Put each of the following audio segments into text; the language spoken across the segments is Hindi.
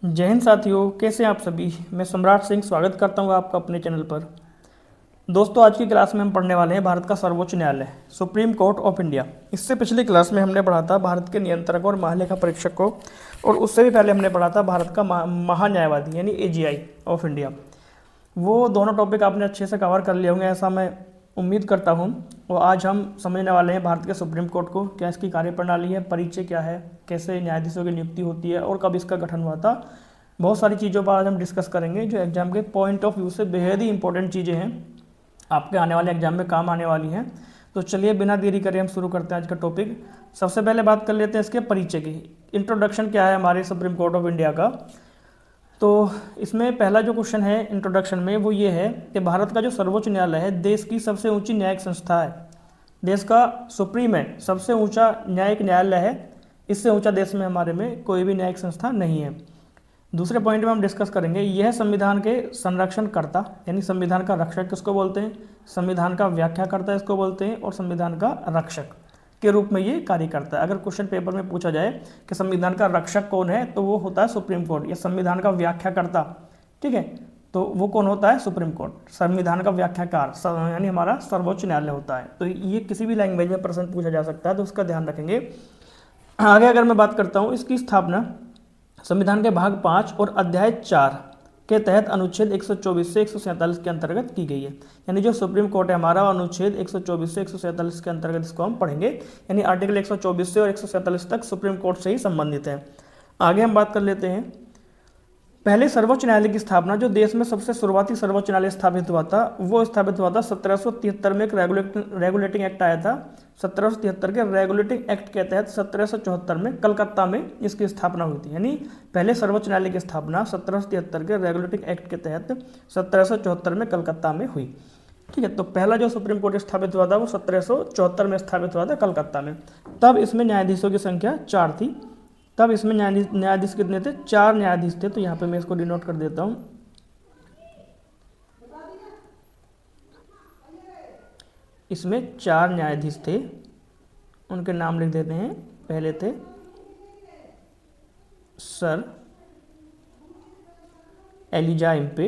जय हिंद साथियों, कैसे हैं आप सभी। मैं सम्राट सिंह स्वागत करता हूं आपका अपने चैनल पर। दोस्तों, आज की क्लास में हम पढ़ने वाले हैं भारत का सर्वोच्च न्यायालय, सुप्रीम कोर्ट ऑफ इंडिया। इससे पिछली क्लास में हमने पढ़ा था भारत के नियंत्रक और महालेखा परीक्षक को, और उससे भी पहले हमने पढ़ा था भारत का महान्यायवादी यानी एजीआई ऑफ इंडिया। वो दोनों टॉपिक आपने अच्छे से कवर कर लिए होंगे, ऐसा मैं उम्मीद करता हूँ। और आज हम समझने वाले हैं भारत के सुप्रीम कोर्ट को, क्या इसकी कार्यप्रणाली है, परिचय क्या है, कैसे न्यायाधीशों की नियुक्ति होती है और कब इसका गठन हुआ था। बहुत सारी चीज़ों पर आज हम डिस्कस करेंगे जो एग्जाम के पॉइंट ऑफ व्यू से बेहद ही इंपॉर्टेंट चीज़ें हैं, आपके आने वाले एग्जाम में काम आने वाली हैं। तो चलिए बिना देरी करे हम शुरू करते हैं आज का टॉपिक। सबसे पहले बात कर लेते हैं इसके परिचय की। इंट्रोडक्शन क्या है हमारे सुप्रीम कोर्ट ऑफ इंडिया का। तो इसमें पहला जो क्वेश्चन है इंट्रोडक्शन में वो ये है कि भारत का जो सर्वोच्च न्यायालय है देश की सबसे ऊंची न्यायिक संस्था है। देश का सुप्रीम है, सबसे ऊंचा न्यायिक न्यायालय है। इससे ऊंचा देश में हमारे में कोई भी न्यायिक संस्था नहीं है। दूसरे पॉइंट में हम डिस्कस करेंगे, यह संविधान के संरक्षणकर्ता यानी संविधान का रक्षक किसको बोलते हैं, संविधान का व्याख्याकर्ता इसको बोलते हैं, और संविधान का रक्षक के रूप में ये कार्य करता है। अगर क्वेश्चन पेपर में पूछा जाए कि संविधान का रक्षक कौन है, तो वो होता है सुप्रीम कोर्ट। या संविधान का व्याख्याकर्ता, ठीक है, तो वो कौन होता है, सुप्रीम कोर्ट। संविधान का व्याख्याकार यानी हमारा सर्वोच्च न्यायालय होता है। तो ये किसी भी लैंग्वेज में प्रश्न पूछा जा सकता है, तो उसका ध्यान रखेंगे। आगे अगर मैं बात करता हूँ, इसकी स्थापना संविधान के भाग 5 और अध्याय 4 के तहत अनुच्छेद 124 से 147 के अंतर्गत की गई है। यानी जो सुप्रीम कोर्ट है हमारा, अनुच्छेद 124 से 147 के अंतर्गत इसको हम पढ़ेंगे। यानी आर्टिकल 124 से और 147 तक सुप्रीम कोर्ट से ही संबंधित है। आगे हम बात कर लेते हैं, पहले सर्वोच्च न्यायालय की स्थापना जो देश में सबसे शुरुआती सर्वोच्च न्यायालय स्थापित हुआ था, वो स्थापित हुआ था 1773 में। एक रेगुलेटिंग एक्ट आया था 1773 के रेगुलेटिंग एक्ट के तहत 1774 में कलकत्ता में इसकी स्थापना हुई थी। यानी पहले सर्वोच्च न्यायालय की स्थापना 1773 के रेगुलेटिंग एक्ट के तहत 1774 में कलकत्ता में हुई। ठीक है, तो पहला जो सुप्रीम कोर्ट स्थापित हुआ था वो 1774 में स्थापित हुआ था कलकत्ता में। तब इसमें न्यायाधीशों की संख्या 4 थी। तब इसमें न्यायाधीश कितने थे, 4 न्यायाधीश थे। तो यहाँ पे मैं इसको डिनोट कर देता हूँ। इसमें 4 न्यायाधीश थे, उनके नाम लिख देते हैं। पहले थे सर एलिजा इम्पे,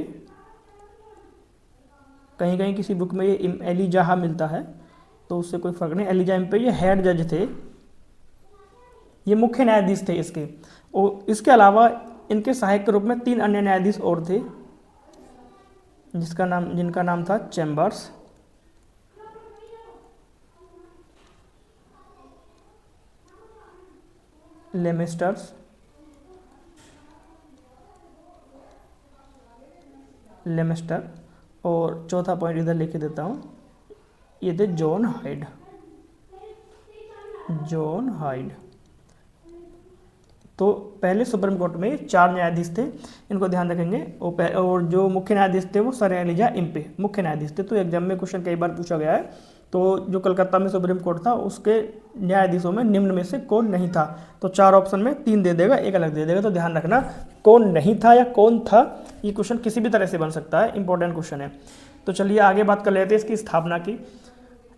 कहीं कहीं किसी बुक में ये एलिजाहा मिलता है, तो उससे कोई फर्क नहीं। एलिजा इम्पे ये हेड जज थे, ये मुख्य न्यायाधीश थे इसके। और इसके अलावा इनके सहायक के रूप में 3 अन्य न्यायाधीश और थे, जिनका नाम था चैम्बर्स, लेमेस्टर, और चौथा पॉइंट इधर लिख देता हूँ, ये थे जॉन हाइड। तो पहले सुप्रीम कोर्ट में 4 न्यायाधीश थे, इनको ध्यान रखेंगे। और जो मुख्य न्यायाधीश थे वो सर एलिजा इम्पे मुख्य न्यायाधीश थे। तो एग्जाम में क्वेश्चन कई बार पूछा गया है। तो जो कलकत्ता में सुप्रीम कोर्ट था उसके न्यायाधीशों में निम्न में से कौन नहीं था, तो 4 ऑप्शन में 3 दे देगा, एक अलग दे देगा। तो ध्यान रखना कौन नहीं था या कौन था, ये क्वेश्चन किसी भी तरह से बन सकता है, इंपॉर्टेंट क्वेश्चन है। तो चलिए आगे बात कर लेते हैं इसकी स्थापना की।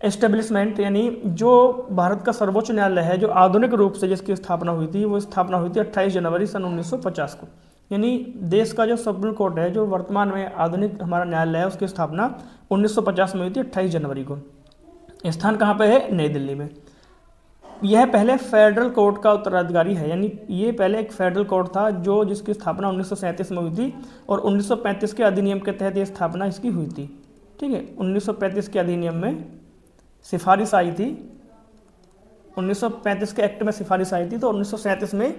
एस्टेब्लिशमेंट यानी जो भारत का सर्वोच्च न्यायालय है, जो आधुनिक रूप से जिसकी स्थापना हुई थी, वो स्थापना हुई थी 28 जनवरी सन 1950 को। यानी देश का जो सुप्रीम कोर्ट है, जो वर्तमान में आधुनिक हमारा न्यायालय है, उसकी स्थापना 1950 में हुई थी 28 जनवरी को। स्थान कहाँ पे है, नई दिल्ली में। यह पहले फेडरल कोर्ट का उत्तराधिकारी है। यानी ये पहले एक फेडरल कोर्ट था जो जिसकी स्थापना 1937 में हुई थी, और 1935 के अधिनियम के तहत ये स्थापना इसकी हुई थी। ठीक है, 1935 के अधिनियम में सिफारिश आई थी, 1935 के एक्ट में सिफारिश आई थी। तो 1937 में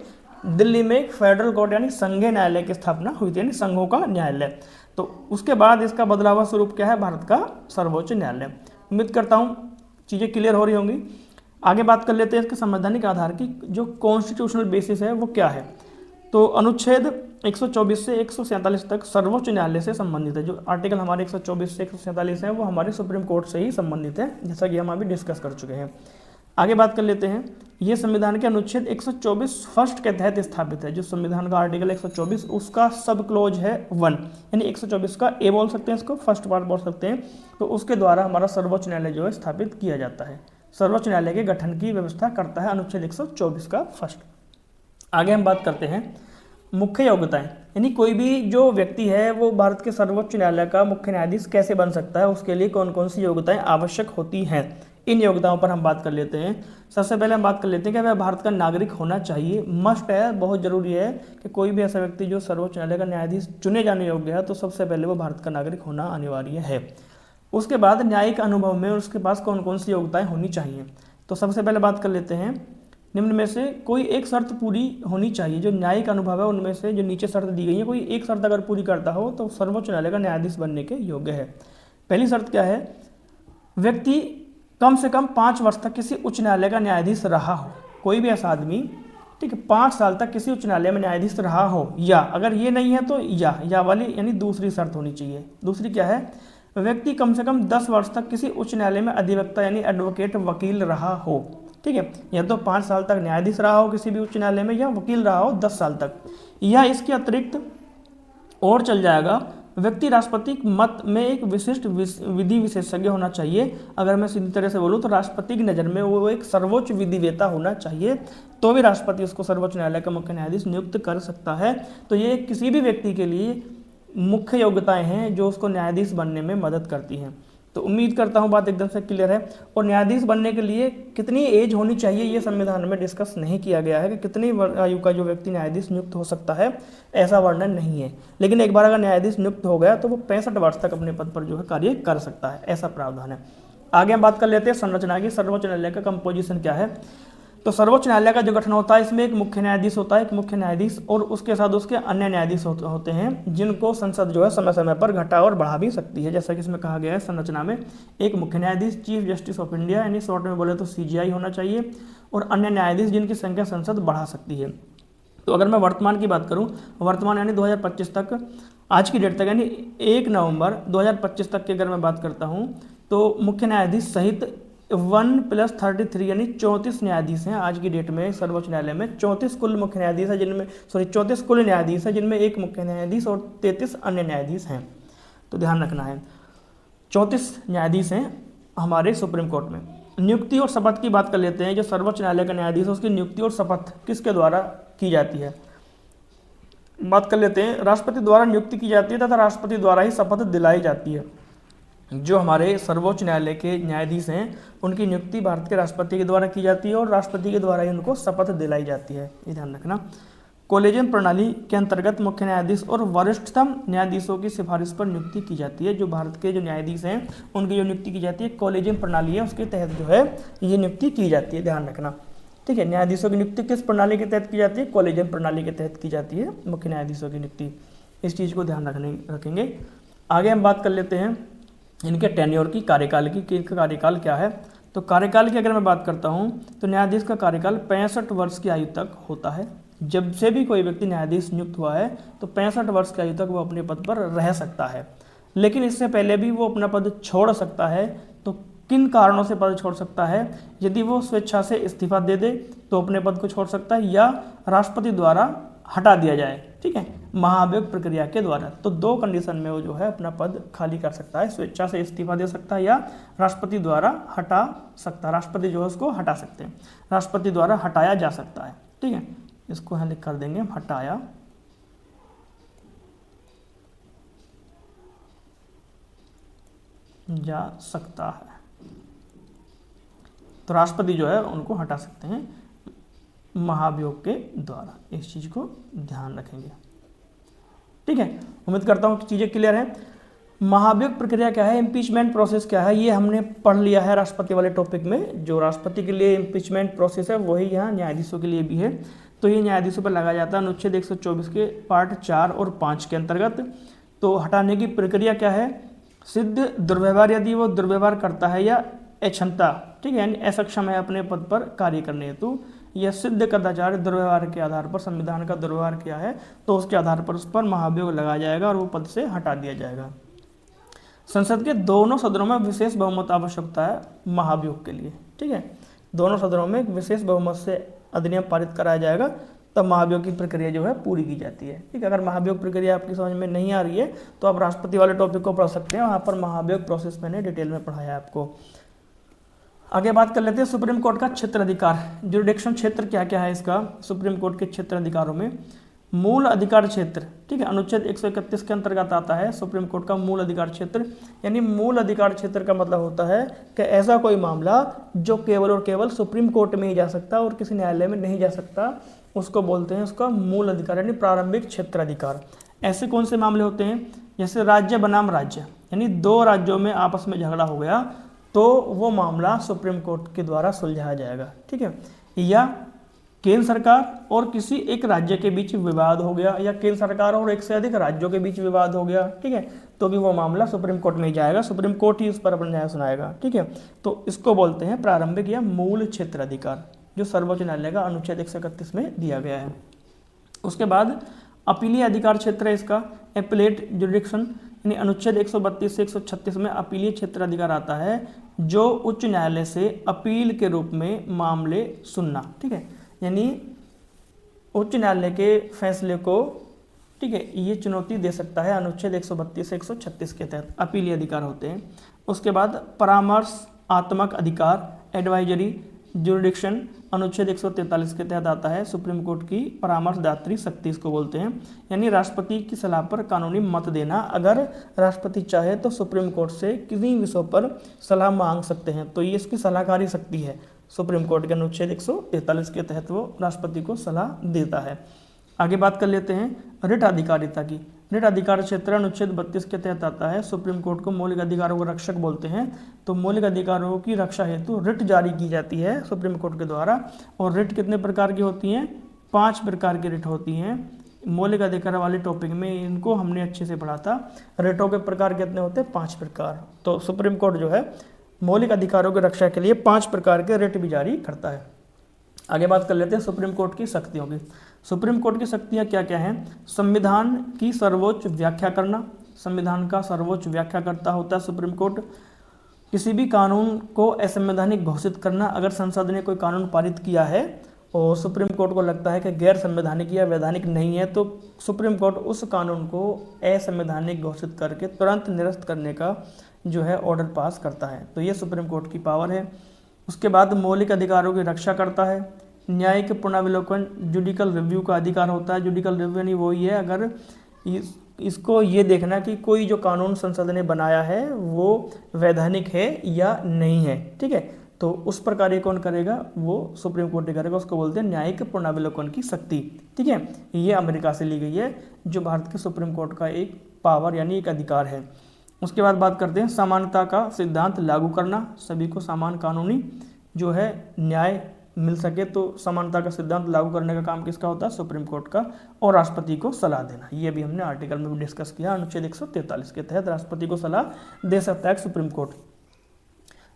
दिल्ली में एक फेडरल कोर्ट यानी संघीय न्यायालय की स्थापना हुई थी, यानी संघों का न्यायालय। तो उसके बाद इसका बदला हुआ स्वरूप क्या है, भारत का सर्वोच्च न्यायालय। उम्मीद करता हूँ चीज़ें क्लियर हो रही होंगी। आगे बात कर लेते हैं इसके संवैधानिक आधार की, जो कॉन्स्टिट्यूशनल बेसिस है वो क्या है। तो अनुच्छेद 124 से 147 तक सर्वोच्च न्यायालय से संबंधित है। जो आर्टिकल हमारे 124 से 147 हैं वो हमारे सुप्रीम कोर्ट से ही संबंधित है, जैसा कि हम अभी डिस्कस कर चुके हैं। आगे बात कर लेते हैं, ये संविधान के अनुच्छेद 124 फर्स्ट के तहत स्थापित है। जो संविधान का आर्टिकल 124 उसका सब क्लोज है 1, यानी 124 का ए बोल सकते हैं, इसको फर्स्ट पार्ट बोल सकते हैं। तो उसके द्वारा हमारा सर्वोच्च न्यायालय जो है स्थापित किया जाता है, सर्वोच्च न्यायालय के गठन की व्यवस्था करता है अनुच्छेद 124 का फर्स्ट। आगे हम बात करते हैं मुख्य योग्यताएं, यानी कोई भी जो व्यक्ति है वो भारत के सर्वोच्च न्यायालय का मुख्य न्यायाधीश कैसे बन सकता है, उसके लिए कौन कौन सी योग्यताएं आवश्यक होती हैं, इन योग्यताओं पर हम बात कर लेते हैं। सबसे पहले हम बात कर लेते हैं कि वह भारत का नागरिक होना चाहिए। मस्ट है, बहुत जरूरी है कि कोई भी ऐसा व्यक्ति जो सर्वोच्च न्यायालय का न्यायाधीश चुने जाने योग्य है तो सबसे पहले वो भारत का नागरिक होना अनिवार्य है। उसके बाद न्यायिक अनुभव में उसके पास कौन कौन सी योग्यताएं होनी चाहिए। तो सबसे पहले बात कर लेते हैं, निम्न में से कोई एक शर्त पूरी होनी चाहिए। जो न्यायिक अनुभव है उनमें से जो नीचे शर्त दी गई है, कोई एक शर्त अगर पूरी करता हो तो सर्वोच्च न्यायालय का न्यायाधीश बनने के योग्य है। पहली शर्त क्या है, व्यक्ति कम से कम 5 वर्ष तक किसी उच्च न्यायालय का न्यायाधीश रहा हो। कोई भी ऐसा आदमी, ठीक है, 5 साल तक किसी उच्च न्यायालय में न्यायाधीश रहा हो, या अगर ये नहीं है तो या वाली यानी दूसरी शर्त होनी चाहिए। दूसरी क्या है, व्यक्ति कम से कम 10 वर्ष तक किसी उच्च न्यायालय में अधिवक्ता यानी एडवोकेट वकील रहा हो। ठीक है, या तो 5 साल तक न्यायाधीश रहा हो किसी भी उच्च न्यायालय में, या वकील रहा हो 10 साल तक, या इसके अतिरिक्त और चल जाएगा, व्यक्ति राष्ट्रपति मत में एक विशिष्ट विधि विशेषज्ञ होना चाहिए। अगर मैं सीधी तरह से बोलूँ तो राष्ट्रपति की नज़र में वो एक सर्वोच्च विधिवेता होना चाहिए, तो भी राष्ट्रपति उसको सर्वोच्च न्यायालय का मुख्य न्यायाधीश नियुक्त कर सकता है। तो ये किसी भी व्यक्ति के लिए मुख्य योग्यताएं हैं जो उसको न्यायाधीश बनने में मदद करती हैं। तो उम्मीद करता हूँ बात एकदम से क्लियर है। और न्यायाधीश बनने के लिए कितनी एज होनी चाहिए ये संविधान में डिस्कस नहीं किया गया है कि कितनी आयु का जो व्यक्ति न्यायाधीश नियुक्त हो सकता है, ऐसा वर्णन नहीं है। लेकिन एक बार अगर न्यायाधीश नियुक्त हो गया तो वो 65 वर्ष तक अपने पद पर जो है कार्य कर सकता है, ऐसा प्रावधान है। आगे हम बात कर लेते हैं संरचना की। सर्वोच्च न्यायालय का कंपोजिशन क्या है। तो सर्वोच्च न्यायालय का जो गठन होता है, इसमें एक मुख्य न्यायाधीश होता है, एक मुख्य न्यायाधीश और उसके साथ उसके अन्य न्यायाधीश होते हैं, जिनको संसद जो है समय समय पर घटा और बढ़ा भी सकती है। जैसा कि इसमें कहा गया है संरचना में, एक मुख्य न्यायाधीश चीफ जस्टिस ऑफ इंडिया यानी शॉर्ट में बोले तो CJI होना चाहिए, और अन्य न्यायाधीश जिनकी संख्या संसद बढ़ा सकती है। तो अगर मैं वर्तमान की बात करूं, वर्तमान यानी 2025 तक, आज की डेट तक यानी 1 नवंबर 2025 तक की अगर मैं बात करता हूं, तो मुख्य न्यायाधीश सहित 1+33 यानी 34 न्यायाधीश हैं आज की डेट में सर्वोच्च न्यायालय में। 34 कुल मुख्य न्यायाधीश है जिनमें 34 कुल न्यायाधीश है जिनमें एक मुख्य न्यायाधीश और 33 अन्य न्यायाधीश हैं। तो ध्यान रखना है, 34 न्यायाधीश हैं हमारे सुप्रीम कोर्ट में। नियुक्ति और शपथ की बात कर लेते हैं। जो सर्वोच्च न्यायालय का न्यायाधीश है उसकी नियुक्ति और शपथ किसके द्वारा की जाती है, बात कर लेते हैं। राष्ट्रपति द्वारा नियुक्ति की जाती है तथा राष्ट्रपति द्वारा ही शपथ दिलाई जाती है। जो हमारे सर्वोच्च न्यायालय के न्यायाधीश हैं उनकी नियुक्ति भारत के राष्ट्रपति के द्वारा की जाती है और राष्ट्रपति के द्वारा ही उनको शपथ दिलाई जाती है, ये ध्यान रखना। कॉलेजियम प्रणाली के अंतर्गत मुख्य न्यायाधीश और वरिष्ठतम न्यायाधीशों की सिफारिश पर नियुक्ति की जाती है। जो भारत के जो न्यायाधीश हैं उनकी जो नियुक्ति की जाती है, कॉलेजियम प्रणाली है उसके तहत जो है ये नियुक्ति की जाती है, ध्यान रखना। ठीक है, न्यायाधीशों की नियुक्ति किस प्रणाली के तहत की जाती है, कॉलेजियम प्रणाली के तहत की जाती है मुख्य न्यायाधीशों की नियुक्ति। इस चीज़ को ध्यान रखेंगे। आगे हम बात कर लेते हैं इनके टेन्योर की, कार्यकाल की, कि इनका कार्यकाल क्या है। तो कार्यकाल की अगर मैं बात करता हूं तो न्यायाधीश का कार्यकाल 65 वर्ष की आयु तक होता है। जब से भी कोई व्यक्ति न्यायाधीश नियुक्त हुआ है तो 65 वर्ष की आयु तक वो अपने पद पर रह सकता है, लेकिन इससे पहले भी वो अपना पद छोड़ सकता है। तो किन कारणों से पद छोड़ सकता है, यदि वो स्वेच्छा से इस्तीफा दे दे तो अपने पद को छोड़ सकता है, या राष्ट्रपति द्वारा हटा दिया जाए, ठीक है, महाभियोग प्रक्रिया के द्वारा। तो 2 कंडीशन में वो जो है अपना पद खाली कर सकता है, स्वेच्छा से इस्तीफा दे सकता है या राष्ट्रपति द्वारा हटा सकता है। राष्ट्रपति जो है उसको हटा सकते हैं, राष्ट्रपति द्वारा हटाया जा सकता है। ठीक है, इसको यहाँ लिख कर देंगे, हटाया जा सकता है। तो राष्ट्रपति जो है उनको हटा सकते हैं महाभियोग के द्वारा, इस चीज को ध्यान रखेंगे। ठीक है, उम्मीद करता हूं कि चीजें क्लियर हैं। महाभियोग प्रक्रिया क्या है, इम्पीचमेंट प्रोसेस क्या है, ये हमने पढ़ लिया है राष्ट्रपति वाले टॉपिक में। जो राष्ट्रपति के लिए इम्पीचमेंट प्रोसेस है वही यहाँ न्यायाधीशों के लिए भी है। तो ये न्यायाधीशों पर लगाया जाता है अनुच्छेद 124 के पार्ट 4 और 5 के अंतर्गत। तो हटाने की प्रक्रिया क्या है, सिद्ध दुर्व्यवहार, यदि वो दुर्व्यवहार करता है या अक्षमता, ठीक है, यानी असक्षम है अपने पद पर कार्य करने हेतु, यह सिद्ध कदाचार दुर्व्यवहार के आधार पर, संविधान का दुर्व्यवहार किया है तो उसके आधार पर उस पर महाभियोग लगाया जाएगा और वो पद से हटा दिया जाएगा। संसद के दोनों सदनों में विशेष बहुमत आवश्यकता है महाभियोग के लिए। ठीक है, दोनों सदनों में एक विशेष बहुमत से अधिनियम पारित कराया जाएगा, तब महाभियोग की प्रक्रिया जो है पूरी की जाती है। ठीक है, अगर महाभियोग प्रक्रिया आपकी समझ में नहीं आ रही है तो आप राष्ट्रपति वाले टॉपिक को पढ़ सकते हैं, वहाँ पर महाभियोग प्रोसेस मैंने डिटेल में पढ़ाया है आपको। आगे बात कर लेते हैं सुप्रीम कोर्ट का क्षेत्र अधिकार, जुरिडिक्शन क्षेत्र क्या क्या है इसका। सुप्रीम कोर्ट के क्षेत्र अधिकारों में मूल अधिकार क्षेत्र, ठीक है, अनुच्छेद 131 के अंतर्गत आता है सुप्रीम कोर्ट का मूल अधिकार क्षेत्र। यानी मूल अधिकार क्षेत्र का मतलब होता है कि ऐसा कोई मामला जो केवल और केवल सुप्रीम कोर्ट में ही जा सकता और किसी न्यायालय में नहीं जा सकता, उसको बोलते हैं उसका मूल अधिकार यानी प्रारंभिक क्षेत्राधिकार। ऐसे कौन से मामले होते हैं? जैसे राज्य बनाम राज्य, यानी दो राज्यों में आपस में झगड़ा हो गया तो वो मामला सुप्रीम कोर्ट के द्वारा सुलझाया जाएगा, ठीक है। या केंद्र सरकार और किसी एक राज्य के बीच विवाद हो गया, या केंद्र सरकार और एक से अधिक राज्यों के बीच विवाद हो गया, ठीक है, तो भी वो मामला सुप्रीम कोर्ट में ही जाएगा, सुप्रीम कोर्ट ही उस पर अपना न्याय सुनाएगा, ठीक है। तो इसको बोलते हैं प्रारंभिक या मूल क्षेत्राधिकार, जो सर्वोच्च न्यायालय का अनुच्छेद 131 में दिया गया है। उसके बाद अपीलीय अधिकार क्षेत्र है इसका, एपीलेट जुरिडिक्शन, यानी अनुच्छेद 132 से 136 में अपीलीय क्षेत्राधिकार आता है, जो उच्च न्यायालय से अपील के रूप में मामले सुनना, ठीक है। यानी उच्च न्यायालय के फैसले को, ठीक है, ये चुनौती दे सकता है, अनुच्छेद 132 से 136 के तहत अपीलीय अधिकार होते हैं। उसके बाद परामर्शात्मक अधिकार, एडवाइजरी जुरिडिक्शन, अनुच्छेद 143 के तहत आता है, सुप्रीम कोर्ट की परामर्शदात्री शक्ति इसको बोलते हैं। यानी राष्ट्रपति की सलाह पर कानूनी मत देना, अगर राष्ट्रपति चाहे तो सुप्रीम कोर्ट से किसी विषय पर सलाह मांग सकते हैं, तो ये इसकी सलाहकारी शक्ति है। सुप्रीम कोर्ट के अनुच्छेद 143 के तहत वो राष्ट्रपति को सलाह देता है। आगे बात कर लेते हैं रिट अधिकारिता की। रिट अधिकार क्षेत्र अनुच्छेद 32 के तहत आता है, सुप्रीम कोर्ट को मौलिक अधिकारों का रक्षक बोलते हैं। तो मौलिक अधिकारों की रक्षा हेतु रिट जारी की जाती है सुप्रीम कोर्ट के द्वारा। और रिट कितने प्रकार की होती हैं? 5 प्रकार की रिट होती हैं। मौलिक अधिकार वाले टॉपिक में इनको हमने अच्छे से पढ़ा था। रिटों के प्रकार कितने होते हैं? 5 प्रकार। तो सुप्रीम कोर्ट जो है मौलिक अधिकारों की रक्षा के लिए 5 प्रकार के रिट भी जारी करता है। आगे बात कर लेते हैं सुप्रीम कोर्ट की शक्तियों की। सुप्रीम कोर्ट की शक्तियां क्या क्या हैं? संविधान की सर्वोच्च व्याख्या करना, संविधान का सर्वोच्च व्याख्याकर्ता होता है सुप्रीम कोर्ट। किसी भी कानून को असंवैधानिक घोषित करना, अगर संसद ने कोई कानून पारित किया है और सुप्रीम कोर्ट को लगता है कि गैर संवैधानिक या वैधानिक नहीं है, तो सुप्रीम कोर्ट उस कानून को असंवैधानिक घोषित करके तुरंत निरस्त करने का जो है ऑर्डर पास करता है। तो ये सुप्रीम कोर्ट की पावर है। उसके बाद मौलिक अधिकारों की रक्षा करता है। न्यायिक पुनरावलोकन, जुडिकल रिव्यू का अधिकार होता है। जुडिकल रिव्यू यानी वही है, अगर इसको ये देखना कि कोई जो कानून संसद ने बनाया है वो वैधानिक है या नहीं है, ठीक है। तो उस पर कार्य कौन करेगा? वो सुप्रीम कोर्ट करेगा। उसको बोलते हैं न्यायिक पुनरावलोकन की शक्ति, ठीक है। ये अमेरिका से ली गई है, जो भारत के सुप्रीम कोर्ट का एक पावर यानी एक अधिकार है। उसके बाद बात करते हैं समानता का सिद्धांत लागू करना, सभी को समान कानूनी जो है न्याय मिल सके, तो समानता का सिद्धांत लागू करने का काम किसका होता है? सुप्रीम कोर्ट का। और राष्ट्रपति को सलाह देना, ये भी हमने आर्टिकल में भी डिस्कस किया। अनुच्छेद 143 के तहत राष्ट्रपति को सलाह दे सकता है सुप्रीम कोर्ट।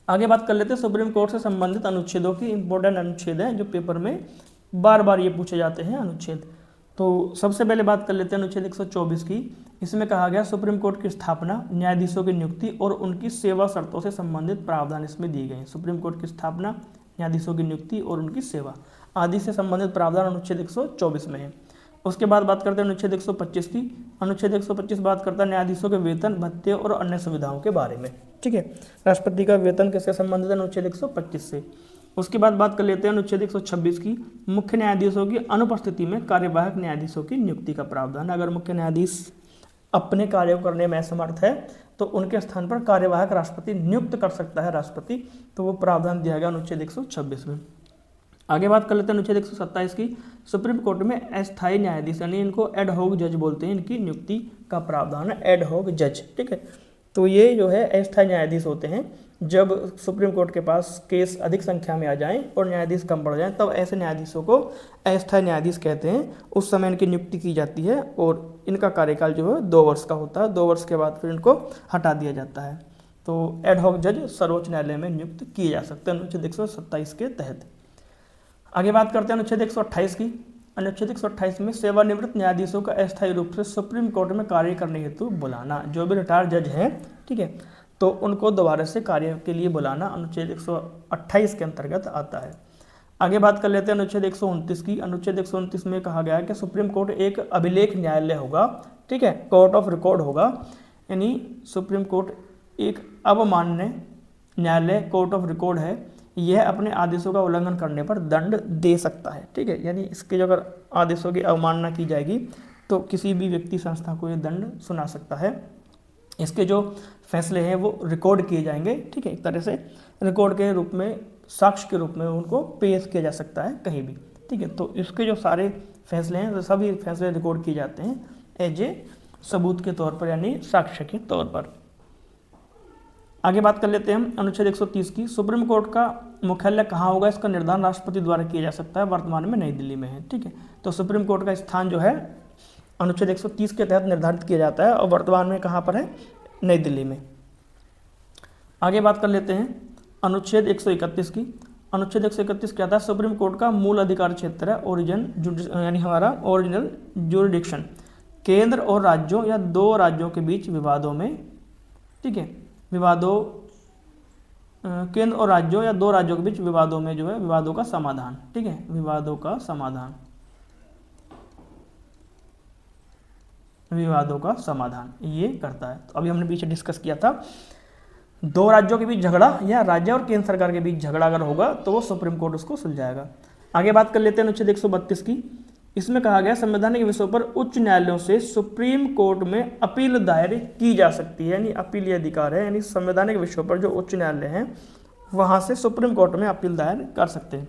आगे बात कर लेते हैं सुप्रीम कोर्ट से संबंधित अनुच्छेदों की। इंपॉर्टेंट अनुच्छेद हैं जो पेपर में बार बार ये पूछे जाते हैं अनुच्छेद। तो सबसे पहले बात कर लेते हैं अनुच्छेद 124 की। इसमें कहा गया सुप्रीम कोर्ट की स्थापना, न्यायाधीशों की नियुक्ति और उनकी सेवा शर्तों से संबंधित प्रावधान इसमें दिए गए हैं। सुप्रीम कोर्ट की स्थापना, न्यायाधीशों की नियुक्ति और उनकी सेवा आदि से संबंधित प्रावधान अनुच्छेद 124 में है। उसके बाद बात करते हैं अनुच्छेद 125 की। अनुच्छेद 125 बात करता है न्यायाधीशों के वेतन, भत्ते और अन्य सुविधाओं के बारे में, ठीक है। राष्ट्रपति का वेतन किससे संबंधित है? अनुच्छेद 125 से। उसके बाद बात कर लेते हैं अनुच्छेद 126 की। मुख्य न्यायाधीशों की अनुपस्थिति में कार्यवाहक न्यायाधीशों की नियुक्ति का प्रावधान। अगर मुख्य न्यायाधीश अपने कार्य को करने में असमर्थ है तो उनके स्थान पर कार्यवाहक राष्ट्रपति नियुक्त कर सकता है राष्ट्रपति, तो वो प्रावधान दिया गया अनुच्छेद 126 में। आगे बात कर लेते हैं अनुच्छेद 127 की। सुप्रीम कोर्ट में अस्थायी न्यायाधीश यानी इनको एड हॉक जज बोलते हैं, इनकी नियुक्ति का प्रावधान है, एड हॉक जज, ठीक है। तो ये जो है अस्थायी न्यायाधीश होते हैं। जब सुप्रीम कोर्ट के पास केस अधिक संख्या में आ जाएं और न्यायाधीश कम बढ़ जाएं, तब ऐसे न्यायाधीशों को अस्थायी न्यायाधीश कहते हैं। उस समय इनकी नियुक्ति की जाती है और इनका कार्यकाल जो है 2 वर्ष का होता है। 2 वर्ष के बाद फिर इनको हटा दिया जाता है। तो एड हॉक जज सर्वोच्च न्यायालय में नियुक्त किए जा सकते हैं अनुच्छेद 127 के तहत। आगे बात करते हैं अनुच्छेद 128 की। अनुच्छेद 128 में सेवानिवृत्त न्यायाधीशों का अस्थायी रूप से सुप्रीम कोर्ट में कार्य करने हेतु बुलाना। जो भी रिटायर्ड जज हैं, ठीक है, तो उनको दोबारा से कार्य के लिए बुलाना अनुच्छेद 128 के अंतर्गत आता है। आगे बात कर लेते हैं अनुच्छेद 129 की। अनुच्छेद 129 में कहा गया है कि सुप्रीम कोर्ट एक अभिलेख न्यायालय होगा, ठीक है, कोर्ट ऑफ रिकॉर्ड होगा। यानी सुप्रीम कोर्ट एक अवमान्य न्यायालय, कोर्ट ऑफ रिकॉर्ड है। यह अपने आदेशों का उल्लंघन करने पर दंड दे सकता है। ठीक है, यानी इसके जो अगर आदेशों की अवमानना की जाएगी तो किसी भी व्यक्ति संस्था को ये दंड सुना सकता है। इसके जो फैसले हैं वो रिकॉर्ड किए जाएंगे। ठीक है, एक तरह से रिकॉर्ड के रूप में, साक्ष्य के रूप में उनको पेश किया जा सकता है कहीं भी। ठीक है, तो इसके जो सारे फैसले हैं, सभी फैसले रिकॉर्ड किए जाते हैं एज ए सबूत के तौर पर, यानी साक्ष्य के तौर पर। आगे बात कर लेते हैं हम अनुच्छेद 130 की। सुप्रीम कोर्ट का मुख्यालय कहाँ होगा, इसका निर्धारण राष्ट्रपति द्वारा किया जा सकता है। वर्तमान में नई दिल्ली में है। ठीक है, तो सुप्रीम कोर्ट का स्थान जो है अनुच्छेद 130 के तहत निर्धारित किया जाता है और वर्तमान में कहाँ पर है, नई दिल्ली में। आगे बात कर लेते हैं अनुच्छेद 131 की। अनुच्छेद 131 क्या था, सुप्रीम कोर्ट का मूल अधिकार क्षेत्र है ओरिजिन, यानी हमारा ओरिजिनल ज्यूरिडिक्शन, केंद्र और राज्यों या दो राज्यों के बीच विवादों में, ठीक है, विवादों, केंद्र और राज्यों या दो राज्यों के बीच विवादों में जो है विवादों का समाधान। ठीक है, विवादों का समाधान, विवादों का समाधान ये करता है। तो अभी हमने पीछे डिस्कस किया था, दो राज्यों के बीच झगड़ा या राज्य और केंद्र सरकार के बीच झगड़ा अगर होगा तो वो सुप्रीम कोर्ट उसको सुलझाएगा। आगे बात कर लेते हैं अनुच्छेद 132 की। इसमें कहा गया संवैधानिक विषयों पर उच्च न्यायालयों से सुप्रीम कोर्ट में अपील दायर की जा सकती है, यानी अपील ये अधिकार है, यानी संवैधानिक विषयों पर जो उच्च न्यायालय हैं वहां से सुप्रीम कोर्ट में अपील दायर कर सकते हैं।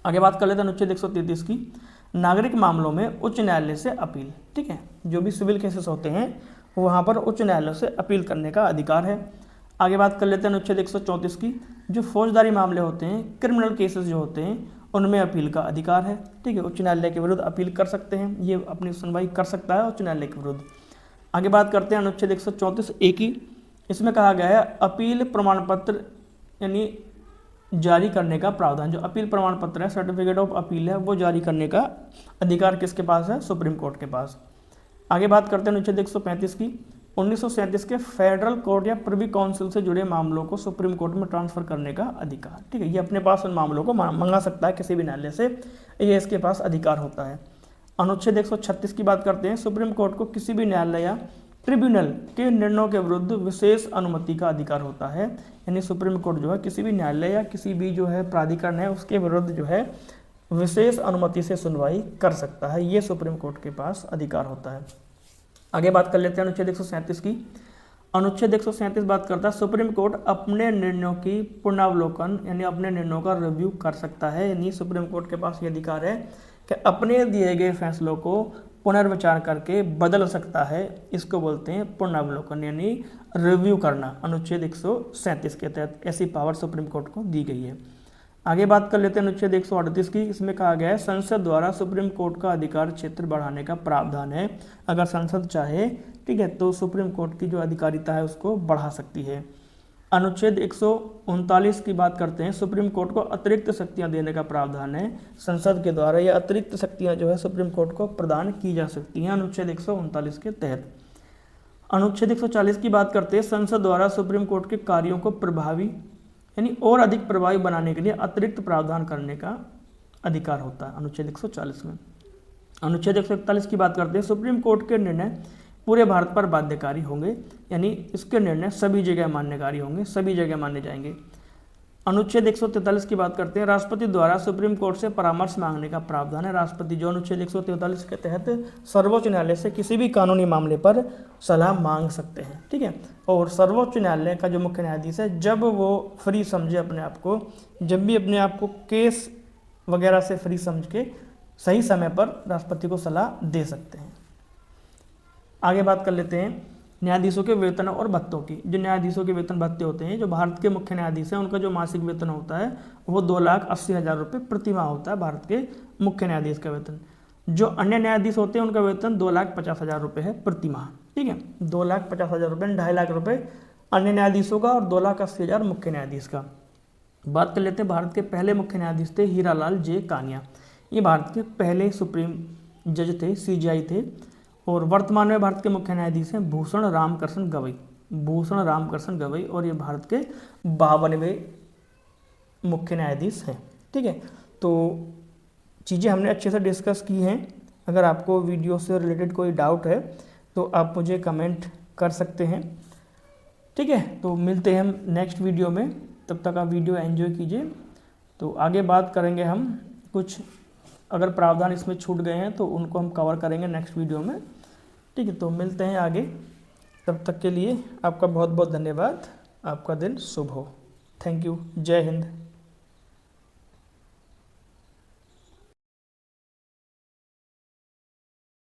आगे बात कर लेते हैं अनुच्छेद 133 की। नागरिक मामलों में उच्च न्यायालय से अपील। ठीक है, जो भी सिविल केसेस होते हैं वहां पर उच्च न्यायालय से अपील करने का अधिकार है। आगे बात कर लेते हैं अनुच्छेद 134 की। जो फौजदारी मामले होते हैं, क्रिमिनल केसेस जो होते हैं, उनमें अपील का अधिकार है। ठीक है, उच्च न्यायालय के विरुद्ध अपील कर सकते हैं, ये अपनी सुनवाई कर सकता है उच्च न्यायालय के विरुद्ध। आगे बात करते हैं अनुच्छेद 134A की। इसमें कहा गया है अपील प्रमाण पत्र यानी जारी करने का प्रावधान। जो अपील प्रमाण पत्र है, सर्टिफिकेट ऑफ अपील है, वो जारी करने का अधिकार किसके पास है, सुप्रीम कोर्ट के पास। आगे बात करते हैं अनुच्छेद 135 की। 1937 के फेडरल कोर्ट या प्रिवी काउंसिल से जुड़े मामलों को सुप्रीम कोर्ट में ट्रांसफर करने का अधिकार। ठीक है, ये अपने पास उन मामलों को मंगा सकता है किसी भी न्यायालय से, ये इसके पास अधिकार होता है। अनुच्छेद 136 की बात करते हैं। सुप्रीम कोर्ट को किसी भी न्यायालय या ट्रिब्यूनल के निर्णयों के विरुद्ध विशेष अनुमति का अधिकार होता है, यानी सुप्रीम कोर्ट जो है किसी भी न्यायालय या किसी भी जो है प्राधिकरण है उसके विरुद्ध जो है विशेष अनुमति से सुनवाई कर सकता है, ये सुप्रीम कोर्ट के पास अधिकार होता है। आगे बात कर लेते हैं अनुच्छेद 137 की। अनुच्छेद 137 बात करता है सुप्रीम कोर्ट अपने निर्णयों की पुनरावलोकन यानी अपने निर्णयों का रिव्यू कर सकता है, यानी सुप्रीम कोर्ट के पास ये अधिकार है कि अपने दिए गए फैसलों को पुनर्विचार करके बदल सकता है। इसको बोलते हैं पुनरावलोकन यानी रिव्यू करना। अनुच्छेद 137 के तहत ऐसी पावर सुप्रीम कोर्ट को दी गई है। आगे बात कर लेते हैं अनुच्छेद 138 की। इसमें कहा गया है संसद द्वारा सुप्रीम कोर्ट का अधिकार क्षेत्र बढ़ाने का प्रावधान है। अगर संसद चाहे, ठीक है, तो सुप्रीम कोर्ट की जो अधिकारिता है उसको बढ़ा सकती है। अनुच्छेद 139 की बात करते हैं। सुप्रीम कोर्ट को अतिरिक्त शक्तियां देने का प्रावधान है। संसद के द्वारा ये अतिरिक्त शक्तियां जो है सुप्रीम कोर्ट को प्रदान की जा सकती हैं अनुच्छेद 139 के तहत। अनुच्छेद 140 की बात करते हैं। संसद द्वारा सुप्रीम कोर्ट के कार्यों को प्रभावी यानी और अधिक प्रभावी बनाने के लिए अतिरिक्त प्रावधान करने का अधिकार होता है अनुच्छेद 140 में। अनुच्छेद 141 की बात करते हैं। सुप्रीम कोर्ट के निर्णय पूरे भारत पर बाध्यकारी होंगे, यानी इसके निर्णय सभी जगह मान्यकारी होंगे, सभी जगह माने जाएंगे। अनुच्छेद 143 की बात करते हैं। राष्ट्रपति द्वारा सुप्रीम कोर्ट से परामर्श मांगने का प्रावधान है। राष्ट्रपति जो अनुच्छेद 143 के तहत सर्वोच्च न्यायालय से किसी भी कानूनी मामले पर सलाह मांग सकते हैं, ठीक है। और सर्वोच्च न्यायालय का जो मुख्य न्यायाधीश है, जब वो फ्री समझे अपने आप को, जब भी अपने आप को केस वगैरह से फ्री समझ के सही समय पर राष्ट्रपति को सलाह दे सकते हैं। आगे बात कर लेते हैं न्यायाधीशों के वेतन और भत्तों की। जो न्यायाधीशों के वेतन भत्ते होते हैं, जो भारत के मुख्य न्यायाधीश हैं, उनका जो मासिक वेतन होता है वो 2,80,000 रुपये प्रति माह होता है, भारत के मुख्य न्यायाधीश का वेतन। जो अन्य न्यायाधीश होते हैं उनका वेतन 2,50,000 रुपये है प्रति माह, ठीक है। 2,50,000 रुपये, 2.5 लाख रुपये अन्य न्यायाधीशों का और 2,80,000 मुख्य न्यायाधीश का। बात कर लेते हैं भारत के पहले मुख्य न्यायाधीश थे हीरालाल जे कानिया। ये भारत के पहले सुप्रीम जज थे, CJI थे। और वर्तमान में भारत के मुख्य न्यायाधीश हैं भूषण रामकृष्ण गवई, भूषण रामकृष्ण गवई, और ये भारत के 52वें मुख्य न्यायाधीश हैं, ठीक है। तो चीज़ें हमने अच्छे से डिस्कस की हैं। अगर आपको वीडियो से रिलेटेड कोई डाउट है तो आप मुझे कमेंट कर सकते हैं, ठीक है। तो मिलते हैं हम नेक्स्ट वीडियो में, तब तक आप वीडियो एंजॉय कीजिए। तो आगे बात करेंगे हम कुछ, अगर प्रावधान इसमें छूट गए हैं तो उनको हम कवर करेंगे नेक्स्ट वीडियो में। ठीक है, तो मिलते हैं आगे। तब तक के लिए आपका बहुत बहुत धन्यवाद। आपका दिन शुभ हो। Thank you. जय हिंद।